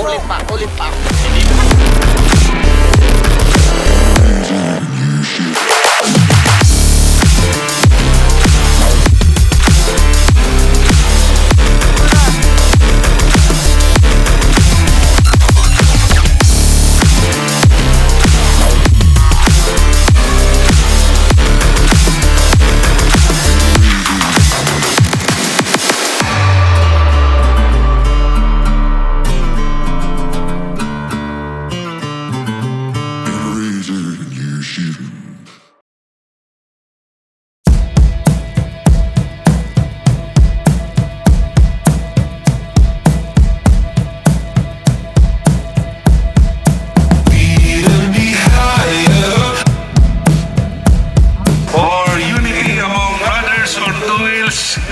Ulit pa.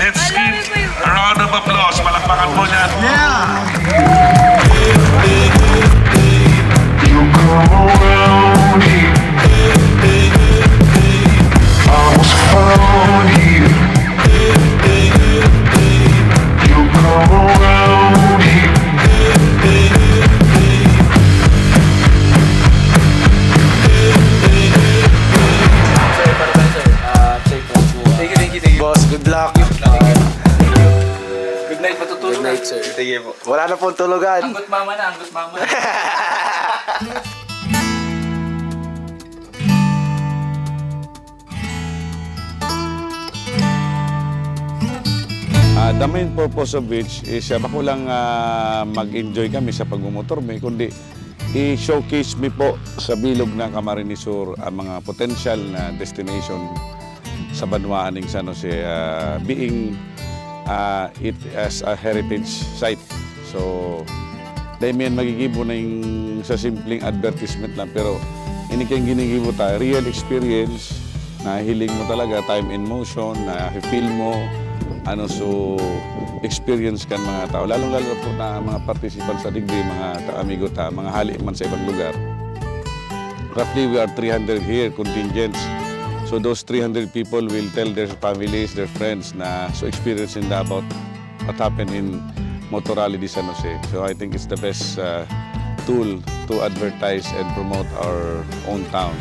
Let's give a round of applause. Palakpakan po niya. You come around here. I was found here. You come around here. Thank you. Boss, good luck. Good night, matutulog. Good night, sir. Sige po. Wala na pong tulugan. Anggot mama na, anggot mama. The main purpose of which is bako lang mag-enjoy kami sa pagmumotor may kundi i-showcase mi po sa bilog ng Camarines Sur ang mga potential na destination sa Banwaan ng San Jose being it as a heritage site. So, dahil may magigibo na yung sa simpleng advertisement lang pero ini kayong ginigibo tayo, real experience na hiling mo talaga, time in motion, na feel mo so experience kan mga tao, lalong-lalo po na mga participants sa digdi, mga amigo ta, mga hali man sa ibang lugar. Roughly, we are 300 here, contingents. So those 300 people will tell their families, their friends na so experiencing about what happened in Motor Rally de San Jose. So I think it's the best tool to advertise and promote our own town.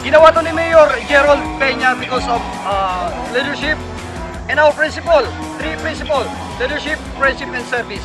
Ginawa to ni Mayor Gerald Peña because of leadership and our principle, three principles: leadership, friendship, and service.